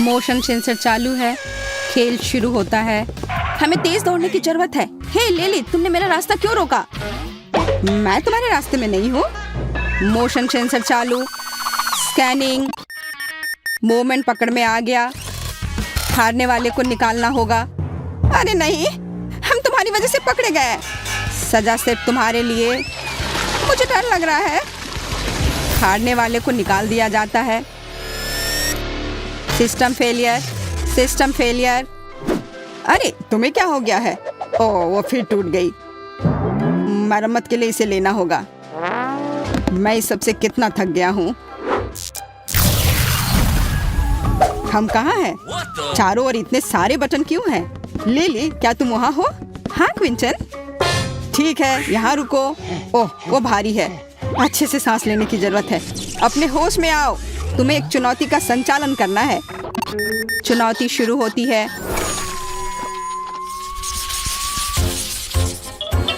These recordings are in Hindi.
मोशन सेंसर चालू है। खेल शुरू होता है। हमें तेज दौड़ने की जरूरत है। हे लिली, तुमने मेरा रास्ता क्यों रोका? मैं तुम्हारे रास्ते में नहीं हूँ। मोशन सेंसर चालू। स्कैनिंग। मूवमेंट पकड़ में आ गया। हारने वाले को निकालना होगा। अरे नहीं, हम तुम्हारी वजह से पकड़े गए। सजा सिर्फ तुम्हारे लिए। मुझे डर लग रहा है। हारने वाले को निकाल दिया जाता है। System failure, system failure. अरे तुम्हें क्या हो गया है? ओह, वो फिर टूट गई। मरम्मत के लिए इसे लेना होगा। मैं इस सबसे कितना थक गया हूँ। हम कहाँ हैं? चारों ओर इतने सारे बटन क्यों हैं? लिली, क्या तुम वहाँ हो? हाँ क्विंटन। ठीक है, यहाँ रुको। ओह, वो भारी है। अच्छे से सांस लेने की जरूरत है। अपने होश में आओ। तुम्हें एक चुनौती का संचालन करना है। चुनौती शुरू होती है।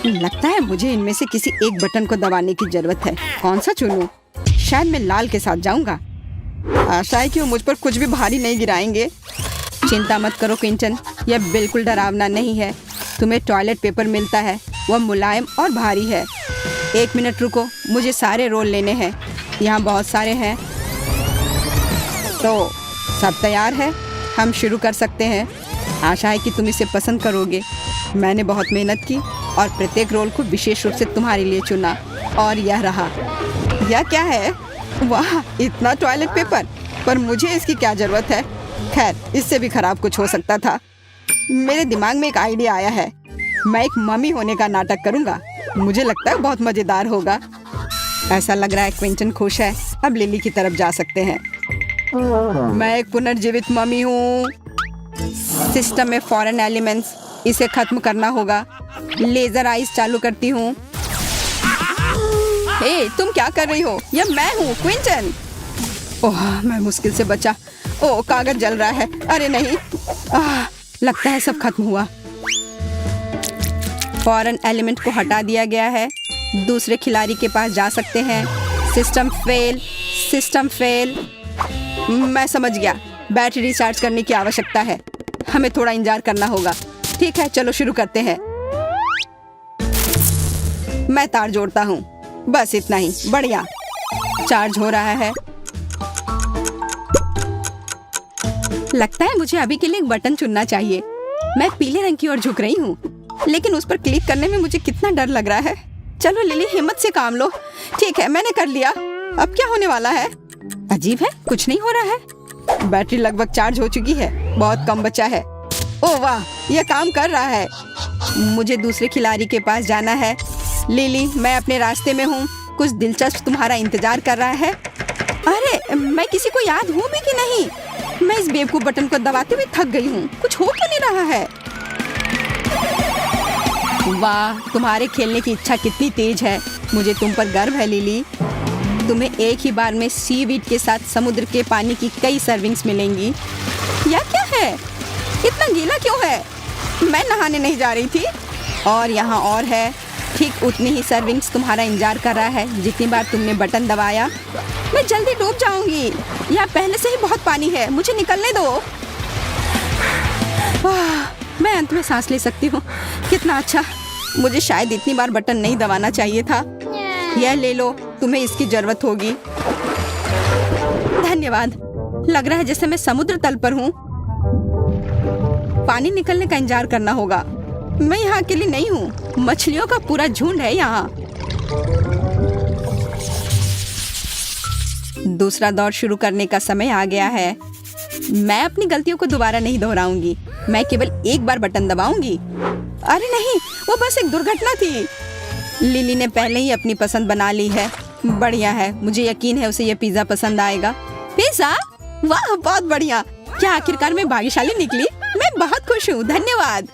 लगता है मुझे इनमें से किसी एक बटन को दबाने की जरूरत है। कौन सा चुनूं? शायद मैं लाल के साथ जाऊंगा। आशा है कि वो मुझ पर कुछ भी भारी नहीं गिराएंगे। चिंता मत करो क्विंटन, यह बिल्कुल डरावना नहीं है। तुम्हें टॉयलेट पेपर मिलता है। वह मुलायम और भारी है। 1 मिनट रुको, मुझे सारे रोल लेने हैं। यहाँ बहुत सारे हैं। तो सब तैयार है? हम शुरू कर सकते हैं। आशा है कि तुम इसे पसंद करोगे। मैंने बहुत मेहनत की और प्रत्येक रोल को विशेष रूप से तुम्हारे लिए चुना। और यह रहा। यह क्या है? वाह, इतना टॉयलेट पेपर। पर मुझे इसकी क्या जरूरत है? खैर, इससे भी खराब कुछ हो सकता था। मेरे दिमाग में एक आइडिया आया है। मैं एक मम्मी होने का नाटक करूंगा। मुझे लगता है बहुत मजेदार होगा। ऐसा लग रहा है क्विंटन खुश है। अब लिली की तरफ जा सकते हैं। मैं एक पुनर्जीवित मम्मी हूँ। सिस्टम में फॉरेन एलिमेंट्स, इसे खत्म करना होगा। लेजर आइज चालू करती हूँ। हे, तुम क्या कर रही हो? यह मैं हूँ क्विंटन। ओह, मैं मुश्किल से बचा। ओह, कागज जल रहा है। अरे नहीं। लगता है सब खत्म हुआ। फॉरेन एलिमेंट को हटा दिया गया है। दूसरे खिलाड़ी के पास जा सकते हैं। System fail, system fail. मैं समझ गया। बैटरी रिचार्ज करने की आवश्यकता है। हमें थोड़ा इंतजार करना होगा। ठीक है, चलो शुरू करते हैं। मैं तार जोड़ता हूँ। बस इतना ही। बढ़िया, चार्ज हो रहा है। लगता है मुझे अभी के लिए एक बटन चुनना चाहिए। मैं पीले रंग की ओर झुक रही हूँ, लेकिन उस पर क्लिक करने में मुझे कितना डर लग रहा है। चलो लिली, हिम्मत से काम लो। ठीक है, मैंने कर लिया। अब क्या होने वाला है? अजीब है, कुछ नहीं हो रहा है। बैटरी लगभग चार्ज हो चुकी है। बहुत कम बचा है। ओह वाह, यह काम कर रहा है। मुझे दूसरे खिलाड़ी के पास जाना है। लिली, मैं अपने रास्ते में हूँ। कुछ दिलचस्प तुम्हारा इंतजार कर रहा है। अरे, मैं किसी को याद हूँ भी कि नहीं? मैं इस बेवकूफ बटन को दबाते हुए थक गई हूँ। कुछ हो क्यों नहीं रहा है? वाह, तुम्हारे खेलने की इच्छा कितनी तेज है। मुझे तुम पर गर्व है लिली। तुम्हें एक ही बार में सीवीड के साथ समुद्र के पानी की कई सर्विंग्स मिलेंगी। यह क्या है? इतना गीला क्यों है? मैं नहाने नहीं जा रही थी। और यहाँ और है। ठीक उतनी ही सर्विंग्स तुम्हारा इंतजार कर रहा है जितनी बार तुमने बटन दबाया। मैं जल्दी डूब जाऊंगी। यहाँ पहले से ही बहुत पानी है। मुझे निकलने दो। मैं अंत में सांस ले सकती हूँ। कितना अच्छा। मुझे शायद इतनी बार बटन नहीं दबाना चाहिए था। यह ले लो, तुम्हें इसकी जरूरत होगी। धन्यवाद। लग रहा है जैसे मैं समुद्र तल पर हूँ। पानी निकलने का इंतजार करना होगा। मैं यहाँ अकेली नहीं हूँ। मछलियों का पूरा झुंड है यहाँ। दूसरा दौर शुरू करने का समय आ गया है। मैं अपनी गलतियों को दोबारा नहीं दोहराऊंगी। मैं केवल एक बार बटन दबाऊंगी। अरे नहीं, वो बस एक दुर्घटना थी। लिली ने पहले ही अपनी पसंद बना ली है। बढ़िया है, मुझे यकीन है उसे यह पिज्जा पसंद आएगा। पिज्जा? वाह, बहुत बढ़िया। क्या आखिरकार मैं भाग्यशाली निकली? मैं बहुत खुश हूँ। धन्यवाद।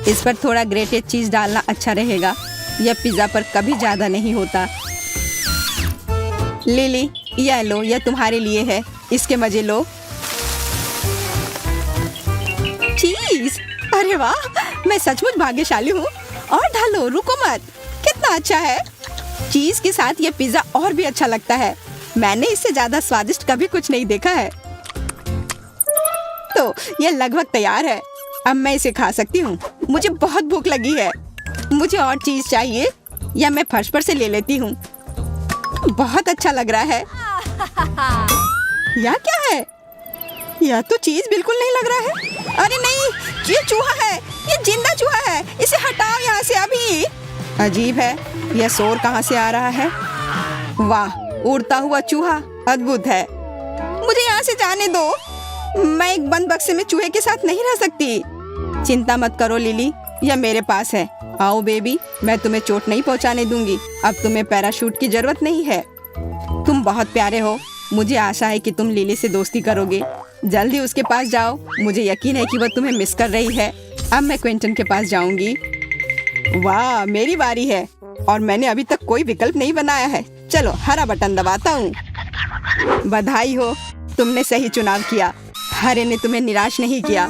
इस पर थोड़ा ग्रेटेड चीज डालना अच्छा रहेगा। यह पिज्जा पर कभी ज्यादा नहीं होता। लिली, यह लो, यह तुम्हारे लिए है। इसके मजे लो। चीज! अरे वाह, मैं सचमुच भाग्यशाली हूँ। और ढालो, रुको मत। कितना अच्छा है। चीज के साथ यह पिज्जा और भी अच्छा लगता है। मैंने इससे ज्यादा स्वादिष्ट कभी कुछ नहीं देखा है। लो, ये लगभग तैयार है। अब मैं इसे खा सकती हूँ। मुझे बहुत भूख लगी है। मुझे और चीज चाहिए या मैं फर्श पर से ले लेती हूँ। बहुत अच्छा लग रहा है। यह क्या है? यह तो चीज बिल्कुल नहीं लग रहा है। अरे नहीं, ये चूहा है। ये जिंदा चूहा है। इसे हटाओ यहाँ से अभी। अजीब है, यह शोर कहाँ से आ रहा है? वाह, उड़ता हुआ चूहा, अद्भुत है। मुझे यहाँ से जाने दो। मैं एक बंद बक्से में चूहे के साथ नहीं रह सकती। चिंता मत करो लिली, यह मेरे पास है। आओ बेबी, मैं तुम्हें चोट नहीं पहुँचाने दूंगी। अब तुम्हें पैराशूट की जरूरत नहीं है। तुम बहुत प्यारे हो। मुझे आशा है कि तुम लिली से दोस्ती करोगे। जल्दी उसके पास जाओ। मुझे यकीन है कि वह तुम्हें मिस कर रही है। अब मैं क्विंटन के पास जाऊंगी। वाह, मेरी बारी है और मैंने अभी तक कोई विकल्प नहीं बनाया है। चलो हरा बटन दबाता हूँ। बधाई हो, तुमने सही चुनाव किया। हरे ने तुम्हें निराश नहीं किया।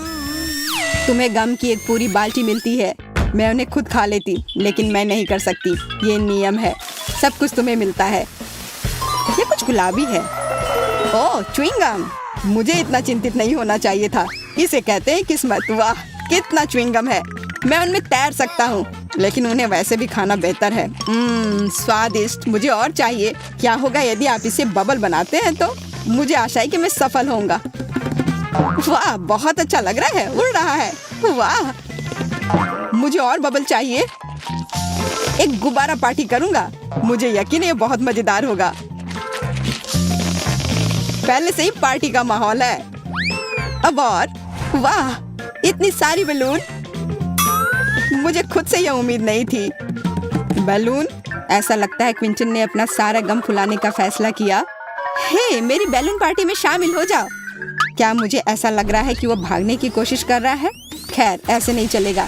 तुम्हें गम की एक पूरी बाल्टी मिलती है। मैं उन्हें खुद खा लेती, लेकिन मैं नहीं कर सकती। ये नियम है। सब कुछ तुम्हें मिलता है। ये कुछ गुलाबी है। ओह, च्युइंगम। मुझे इतना चिंतित नहीं होना चाहिए था। इसे कहते हैं किस्मत। वाह, कितना च्युइंगम है। मैं उनमें तैर सकता हूँ, लेकिन उन्हें वैसे भी खाना बेहतर है। स्वादिष्ट। मुझे और चाहिए। क्या होगा यदि आप इसे बबल बनाते हैं? तो मुझे आशा है कि मैं सफल होऊंगा। वाह, बहुत अच्छा लग रहा है। उड़ रहा है। वाह, मुझे और बबल चाहिए। एक गुब्बारा पार्टी करूंगा। मुझे यकीन है ये बहुत मजेदार होगा। पहले से ही पार्टी का माहौल है। अब और, वाह, इतनी सारी बैलून। मुझे खुद से यह उम्मीद नहीं थी। बैलून। ऐसा लगता है क्विंटन ने अपना सारा गम फुलाने का फैसला किया। हे, मेरी बैलून पार्टी में शामिल हो जाओ। क्या मुझे ऐसा लग रहा है कि वो भागने की कोशिश कर रहा है? खैर, ऐसे नहीं चलेगा।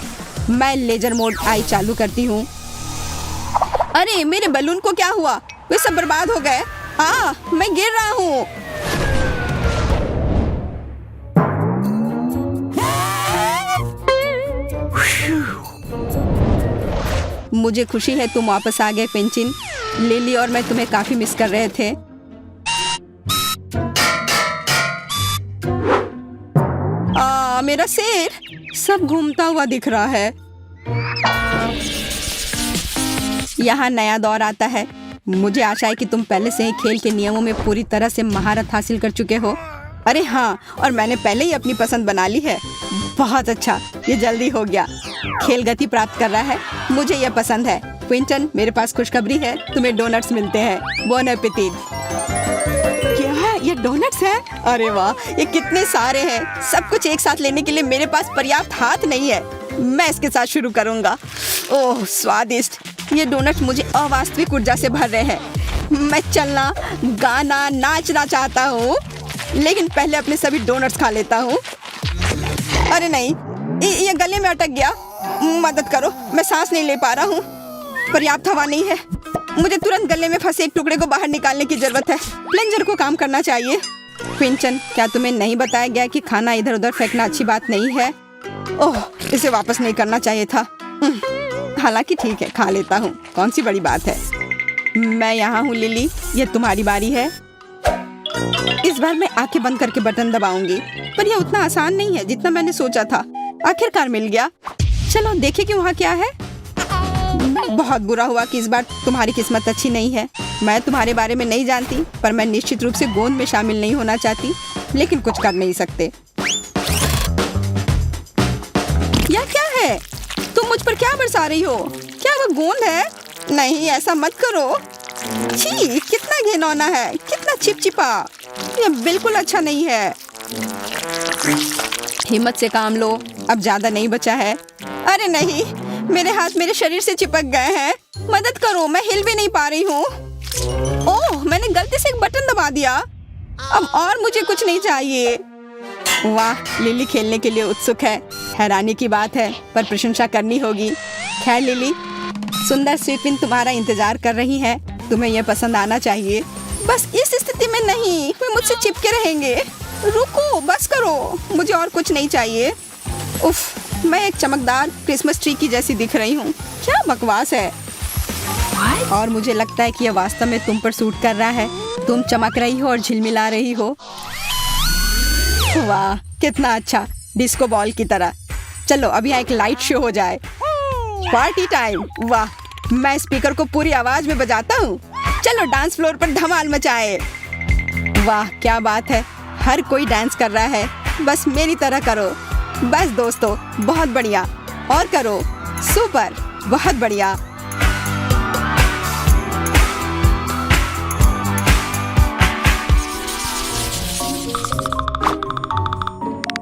मैं लेजर मोड आई चालू करती हूँ। अरे, मेरे बैलून को क्या हुआ? वे सब बर्बाद हो गए। मैं गिर रहा हूँ। मुझे खुशी है तुम वापस आ गए क्विंटन। लिली और मैं तुम्हें काफी मिस कर रहे थे। मेरा सिर सब घूमता हुआ दिख रहा है। यहाँ नया दौर आता है। मुझे आशा है कि तुम पहले से ही खेल के नियमों में पूरी तरह से महारत हासिल कर चुके हो। अरे हाँ, और मैंने पहले ही अपनी पसंद बना ली है। बहुत अच्छा, ये जल्दी हो गया। खेल गति प्राप्त कर रहा है। मुझे यह पसंद है। क्विंटन, मेरे पास खुशखबरी है। तुम्हें डोनट्स मिलते हैं। Bone appétit. क्या है? ये डोनट्स है? अरे वाह, ये कितने सारे हैं। सब कुछ एक साथ लेने के लिए मेरे पास पर्याप्त हाथ नहीं है। मैं इसके साथ शुरू करूंगा। ओह, स्वादिष्ट। ये डोनट्स मुझे अवास्तविक ऊर्जा से भर रहे हैं। मैं चलना, गाना, नाचना चाहता हूँ, लेकिन पहले अपने सभी डोनट्स खा लेता हूँ। अरे नहीं, ये गले में अटक गया। मदद करो, मैं सांस नहीं ले पा रहा हूँ। पर्याप्त हवा नहीं है। मुझे तुरंत गले में फंसे एक टुकड़े को बाहर निकालने की जरूरत है। प्लंजर को काम करना चाहिए। क्विंटन, क्या तुम्हें नहीं बताया गया कि खाना इधर उधर फेंकना अच्छी बात नहीं है? ओह, इसे वापस नहीं करना चाहिए था। हालांकि ठीक है, खा लेता हूँ। कौन सी बड़ी बात है। मैं यहाँ हूँ लिली, ये तुम्हारी बारी है। इस बार मैं आंखें बंद करके बटन दबाऊंगी, पर यह उतना आसान नहीं है जितना मैंने सोचा था। आखिरकार मिल गया। चलो देखें कि वहाँ क्या है। बहुत बुरा हुआ कि इस बार तुम्हारी किस्मत अच्छी नहीं है। मैं तुम्हारे बारे में नहीं जानती, पर मैं निश्चित रूप से गोंद में शामिल नहीं होना चाहती, लेकिन कुछ कर नहीं सकते। यह क्या है? तुम मुझ पर क्या बरसा रही हो? क्या वो गोंद है? नहीं, ऐसा मत करो। छी, कितना घिनौना है, कितना चिपचिपा। यह बिल्कुल अच्छा नहीं है। हिम्मत से काम लो, अब ज्यादा नहीं बचा है। अरे नहीं, मेरे हाथ मेरे शरीर से चिपक गए हैं। मदद करो, मैं हिल भी नहीं पा रही हूँ। ओह, मैंने गलती से एक बटन दबा दिया। अब और मुझे कुछ नहीं चाहिए। वाह, लिली खेलने के लिए उत्सुक है। हैरानी की बात है, पर प्रशंसा करनी होगी। खैर लिली, सुंदर स्वीटविन तुम्हारा इंतजार कर रही है। तुम्हें यह पसंद आना चाहिए। बस इस स्थिति में नहीं, वे मुझसे चिपके रहेंगे। रुको, बस करो, मुझे और कुछ नहीं चाहिए। उफ, मैं एक चमकदार क्रिसमस ट्री की जैसी दिख रही हूँ। क्या बकवास है। और मुझे लगता है कि यह वास्तव में तुम पर सूट कर रहा है। तुम चमक रही हो और झिलमिला रही हो। वाह कितना अच्छा, डिस्को बॉल की तरह। चलो अभी यहाँ एक लाइट शो हो जाए। Party time. वाह, मैं स्पीकर को पूरी आवाज में बजाता हूँ। चलो डांस फ्लोर पर धमाल मचाए। वाह क्या बात है, हर कोई डांस कर रहा है, बस मेरी तरह करो। बस दोस्तों, बहुत बढ़िया, और करो। सुपर, बहुत बढ़िया।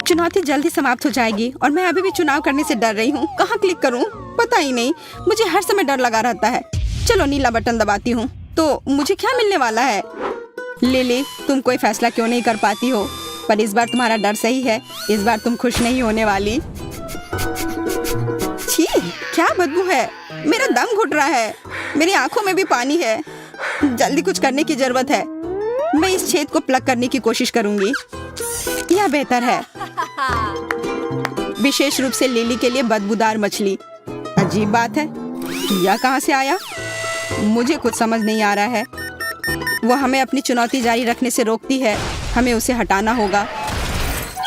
चुनौती जल्दी समाप्त हो जाएगी और मैं अभी भी चुनाव करने से डर रही हूँ। कहाँ क्लिक करूँ पता ही नहीं, मुझे हर समय डर लगा रहता है। चलो नीला बटन दबाती हूँ तो मुझे क्या मिलने वाला है? लिली, तुम कोई फैसला क्यों नहीं कर पाती हो? पर इस बार तुम्हारा डर सही है, इस बार तुम खुश नहीं होने वाली। छी, क्या बदबू है, मेरा दम घुट रहा है, मेरी आंखों में भी पानी है। जल्दी कुछ करने की जरूरत है। मैं इस छेद को प्लग करने की कोशिश करूंगी, यह बेहतर है। विशेष रूप से लिली के लिए बदबूदार मछली। अजीब बात है, यह कहाँ से आया? मुझे कुछ समझ नहीं आ रहा है। वो हमें अपनी चुनौती जारी रखने से रोकती है, हमें उसे हटाना होगा।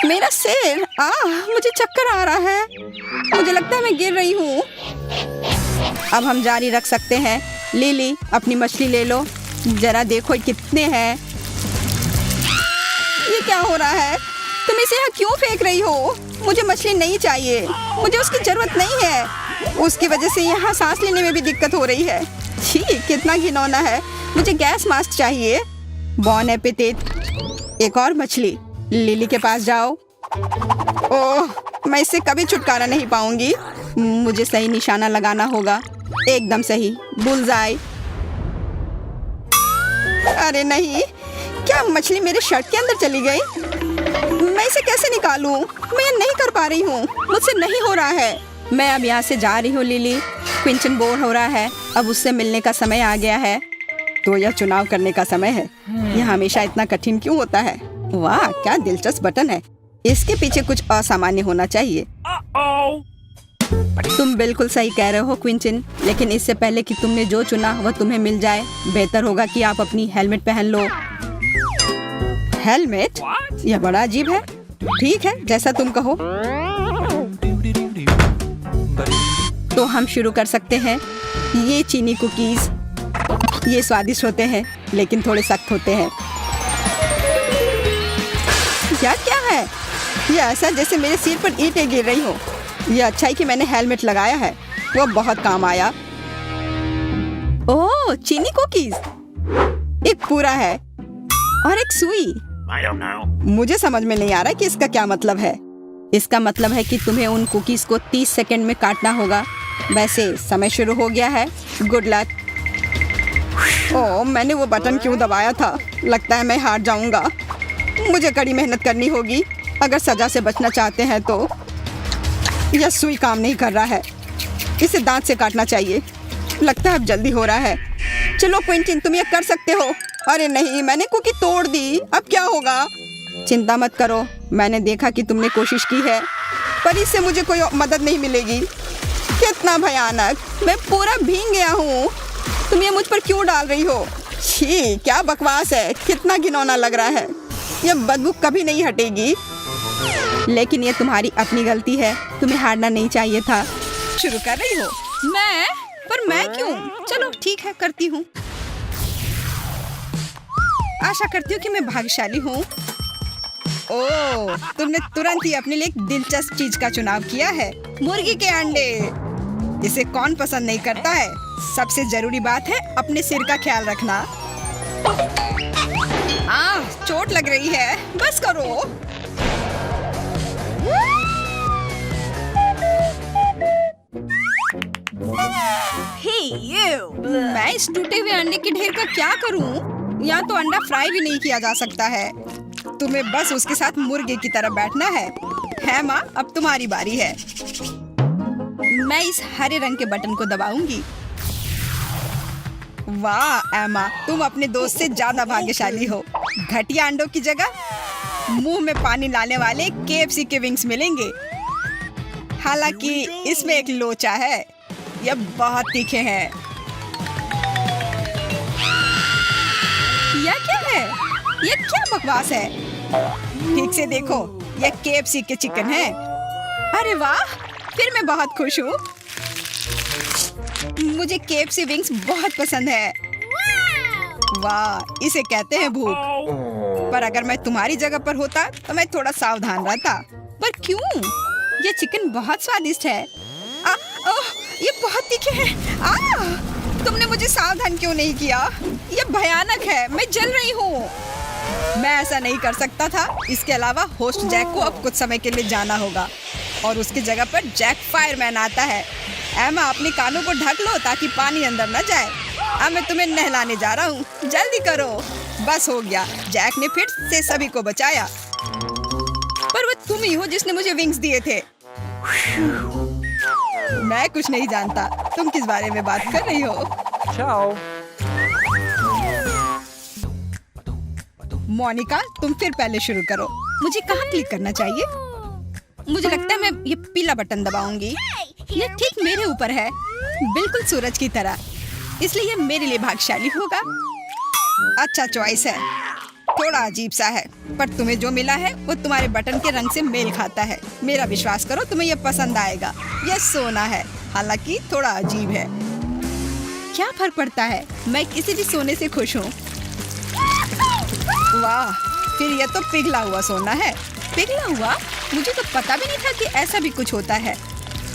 मेरा सिर, मुझे चक्कर आ रहा है, मुझे लगता है मैं गिर रही हूँ। अब हम जारी रख सकते हैं। लिली, अपनी मछली ले लो, जरा देखो कितने हैं। ये क्या हो रहा है? तुम इसे यहाँ क्यों फेंक रही हो? मुझे मछली नहीं चाहिए, मुझे उसकी जरूरत नहीं है। उसकी वजह से यहाँ सांस लेने में भी दिक्कत हो रही है। छी, कितना घिनौना है। मुझे गैस मास्क चाहिए। बॉन एपिटेट। एक और मछली। लिली के पास जाओ। ओह, मैं इससे कभी छुटकारा नहीं पाऊंगी। मुझे सही निशाना लगाना होगा। एकदम सही, बुलजाई। अरे नहीं, क्या मछली मेरे शर्ट के अंदर चली गई? मैं इसे कैसे निकालूं? मैं ये नहीं कर पा रही हूँ, मुझसे नहीं हो रहा है। मैं अब यहाँ से जा रही हूँ लिली। क्विंटन बोर हो रहा है, अब उससे मिलने का समय आ गया है। तो यह चुनाव करने का समय है। यह हमेशा इतना कठिन क्यों होता है? वाह, क्या दिलचस्प बटन है। इसके पीछे कुछ असामान्य होना चाहिए। तुम बिल्कुल सही कह रहे हो क्विंटन, लेकिन इससे पहले कि तुमने जो चुना वह तुम्हें मिल जाए, बेहतर होगा कि आप अपनी हेलमेट पहन लो। हेलमेट? यह बड़ा अजीब है। ठीक है, जैसा तुम कहो। तो हम शुरू कर सकते हैं। ये चीनी कुकीज, ये स्वादिष्ट होते हैं लेकिन थोड़े सख्त होते हैं। क्या क्या है? ये ऐसा जैसे मेरे सिर पर ईंटें गिर रही हो। ये अच्छा है कि मैंने हेलमेट लगाया है, वो बहुत काम आया। ओह, चीनी कुकीज। एक पूरा है और एक सुई। मुझे समझ में नहीं आ रहा कि इसका क्या मतलब है। इसका मतलब है कि तुम्हें उन कुकीज को 30 सेकंड में काटना होगा। वैसे समय शुरू हो गया है। Good luck. ओह, मैंने वो बटन क्यों दबाया था? लगता है मैं हार जाऊंगा। मुझे कड़ी मेहनत करनी होगी अगर सजा से बचना चाहते हैं तो। यह सुई काम नहीं कर रहा है, इसे दांत से काटना चाहिए। लगता है अब जल्दी हो रहा है। चलो क्विंटन, तुम ये कर सकते हो। अरे नहीं, मैंने कुकी तोड़ दी, अब क्या होगा? चिंता मत करो, मैंने देखा कि तुमने कोशिश की है, पर इससे मुझे कोई मदद नहीं मिलेगी। कितना भयानक, मैं पूरा भीग गया हूँ। तुम ये मुझ पर क्यों डाल रही हो? छी, क्या बकवास है, कितना घिनौना लग रहा है। यह बदबू कभी नहीं हटेगी। लेकिन ये तुम्हारी अपनी गलती है, तुम्हें हारना नहीं चाहिए था। शुरू कर रही हो? मैं क्यों? चलो ठीक है, करती हूँ। आशा करती हूँ कि मैं भाग्यशाली हूँ। ओह, तुमने तुरंत ही अपने लिए एक दिलचस्प चीज का चुनाव किया है। मुर्गी के अंडे। इसे कौन पसंद नहीं करता है? सबसे जरूरी बात है अपने सिर का ख्याल रखना। चोट लग रही है, बस करो। Hey, you. मैं इस टूटे हुए अंडे के ढेर का क्या करूं? या तो अंडा फ्राई भी नहीं किया जा सकता है। तुम्हें बस उसके साथ मुर्गे की तरह बैठना है माँ, अब तुम्हारी बारी है। मैं इस हरे रंग के बटन को दबाऊंगी। वाह एमा, तुम अपने दोस्त से ज्यादा भाग्यशाली हो। घटिया अंडों की जगह मुंह में पानी लाने वाले KFC के विंग्स मिलेंगे। हालांकि इसमें एक लोचा है, यह बहुत तीखे हैं। यह क्या है? यह क्या बकवास है? ठीक से देखो, ये KFC के चिकन है। अरे वाह, फिर मैं बहुत खुश हूँ। मुझे KFC विंग्स बहुत पसंद है। वाह, इसे कहते हैं भूख। पर अगर मैं तुम्हारी जगह पर होता तो मैं थोड़ा सावधान रहता। पर क्यों? ये चिकन बहुत स्वादिष्ट है। ओह, ये बहुत तीखे है। तुमने मुझे सावधान क्यों नहीं किया? ये भयानक है, मैं जल रही हूँ। मैं ऐसा नहीं कर सकता था। इसके अलावा होस्ट जैक को अब कुछ समय के लिए जाना होगा और उसकी जगह पर जैक फायरमैन आता है। एमा, अपने कानों को ढक लो ताकि पानी अंदर न जाए। अब मैं तुम्हें नहलाने जा रहा हूँ, जल्दी करो। बस हो गया, जैक ने फिर से सभी को बचाया। पर वो तुम ही हो जिसने मुझे विंग्स दिए थे। मैं कुछ नहीं जानता, तुम किस बारे में बात कर रही हो? Ciao. मोनिका, तुम फिर पहले शुरू करो। मुझे कहाँ क्लिक करना चाहिए? मुझे लगता है मैं ये पीला बटन दबाऊंगी। ये ठीक मेरे ऊपर है, बिल्कुल सूरज की तरह। इसलिए ये मेरे लिए भाग्यशाली होगा। अच्छा चॉइस है, थोड़ा अजीब सा है, पर तुम्हें जो मिला है वो तुम्हारे बटन के रंग से मेल खाता है। मेरा विश्वास करो, तुम्हें ये पसंद आएगा। यह सोना है, हालांकि थोड़ा अजीब है। क्या फर्क पड़ता है, मैं किसी भी सोने से खुश हूँ। वाह, फिर यह तो पिघला हुआ सोना है। पिघला हुआ? मुझे तो पता भी नहीं था कि ऐसा भी कुछ होता है।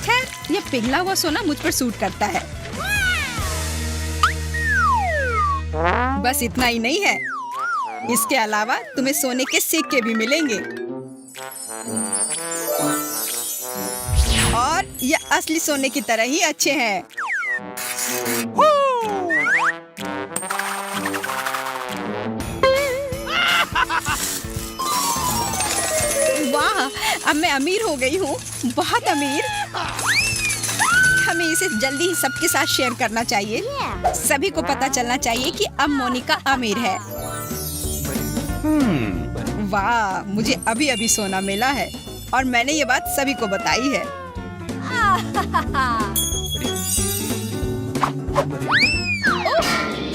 खैर, यह पिघला हुआ सोना मुझ पर सूट करता है। बस इतना ही नहीं है, इसके अलावा तुम्हें सोने के सिक्के भी मिलेंगे। और ये असली सोने की तरह ही अच्छे हैं। वाह, अब मैं अमीर हो गई हूँ, बहुत अमीर। हमें इसे जल्दी ही सबके साथ शेयर करना चाहिए। सभी को पता चलना चाहिए कि अब मोनिका अमीर है। वाह, मुझे अभी अभी सोना मिला है और मैंने ये बात सभी को बताई है। ओह,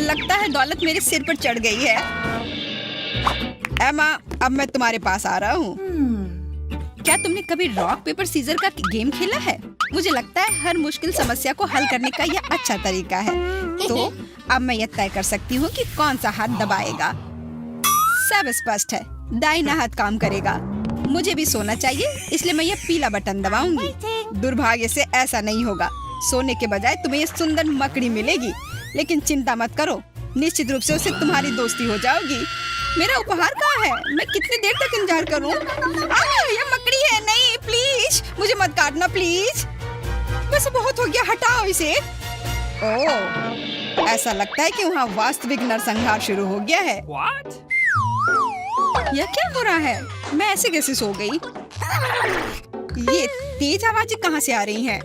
लगता है दौलत मेरे सिर पर चढ़ गई है। एमा, अब मैं तुम्हारे पास आ रहा हूँ। क्या तुमने कभी रॉक पेपर सीजर का गेम खेला है? मुझे लगता है हर मुश्किल समस्या को हल करने का यह अच्छा तरीका है। तो अब मैं यह तय कर सकती हूँ कि कौन सा हाथ दबाएगा। सब स्पष्ट है, दाहिना हाथ काम करेगा। मुझे भी सोना चाहिए, इसलिए मैं यह पीला बटन दबाऊंगी। दुर्भाग्य से ऐसा नहीं होगा। सोने के बजाय तुम्हें यह सुंदर मकड़ी मिलेगी, लेकिन चिंता मत करो, निश्चित रूप से उससे तुम्हारी दोस्ती हो जाएगी। मेरा उपहार कहाँ है? मैं कितनी देर तक इंतजार करूं? यह मकड़ी है। नहीं, प्लीज मुझे मत काटना, प्लीज। बस बहुत हो गया, हटाओ इसे। ओह, ऐसा लगता है कि वहाँ वास्तविक नरसंहार शुरू हो गया है। What? यह क्या हो रहा है? मैं ऐसे कैसे सो गई? ये तेज आवाजें कहाँ से आ रही हैं?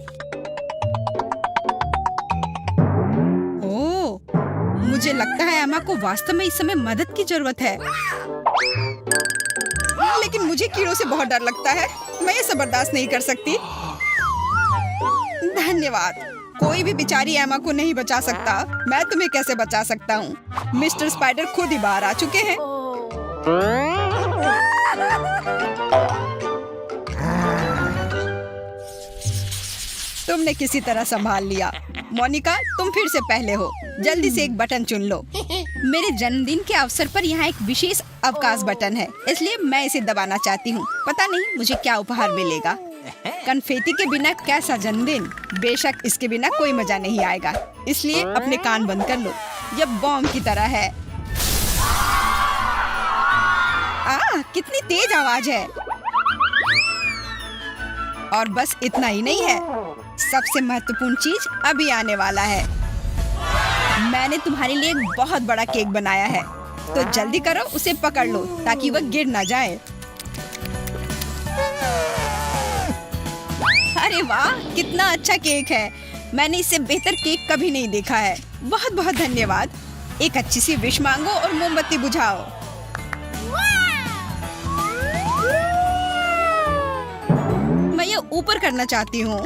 मुझे लगता है एमा को वास्तव में इस समय मदद की जरूरत है। लेकिन मुझे कीड़ों से बहुत डर लगता है, मैं ये सब बर्दाश्त नहीं कर सकती। धन्यवाद। कोई भी बेचारी एमा को नहीं बचा सकता। मैं तुम्हें कैसे बचा सकता हूँ? मिस्टर स्पाइडर खुद ही बाहर आ चुके हैं। तुमने किसी तरह संभाल लिया। मोनिका, तुम फिर से पहले हो। जल्दी से एक बटन चुन लो। मेरे जन्मदिन के अवसर पर यहाँ एक विशेष अवकाश बटन है, इसलिए मैं इसे दबाना चाहती हूँ। पता नहीं मुझे क्या उपहार मिलेगा। कन्फेटी के बिना कैसा जन्मदिन? बेशक इसके बिना कोई मजा नहीं आएगा, इसलिए अपने कान बंद कर लो। यह बॉम्ब की तरह है। कितनी तेज आवाज है। और बस इतना ही नहीं है, सबसे महत्वपूर्ण चीज अभी आने वाला है। मैंने तुम्हारे लिए एक बहुत बड़ा केक बनाया है, तो जल्दी करो, उसे पकड़ लो ताकि वह गिर ना जाए। अरे वाह, कितना अच्छा केक है। मैंने इससे बेहतर केक कभी नहीं देखा है। बहुत बहुत धन्यवाद। एक अच्छी सी विश मांगो और मोमबत्ती बुझाओ। मैं ये ऊपर करना चाहती हूँ।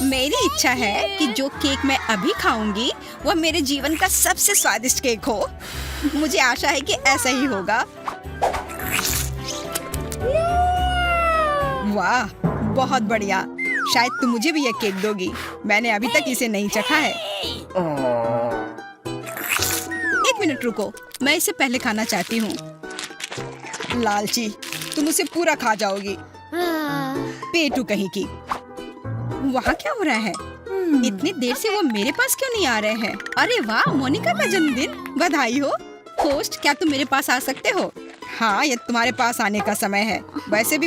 मेरी इच्छा है कि जो केक मैं अभी खाऊंगी वह मेरे जीवन का सबसे स्वादिष्ट केक हो। मुझे आशा है कि ऐसा ही होगा। वाह, बहुत बढ़िया। शायद तुम मुझे भी यह केक दोगी। मैंने अभी तक इसे नहीं चखा है। एक मिनट रुको, मैं इसे पहले खाना चाहती हूँ। लालची, तुम उसे पूरा खा जाओगी। पेटू कहीं की। वहाँ क्या हो रहा है? इतनी देर से वो मेरे पास क्यों नहीं आ रहे हैं? अरे वाह, मोनिका का जन्मदिन, बधाई हो। होस्ट, क्या तुम मेरे पास आ सकते हो? हाँ, ये तुम्हारे पास आने का समय है। वैसे भी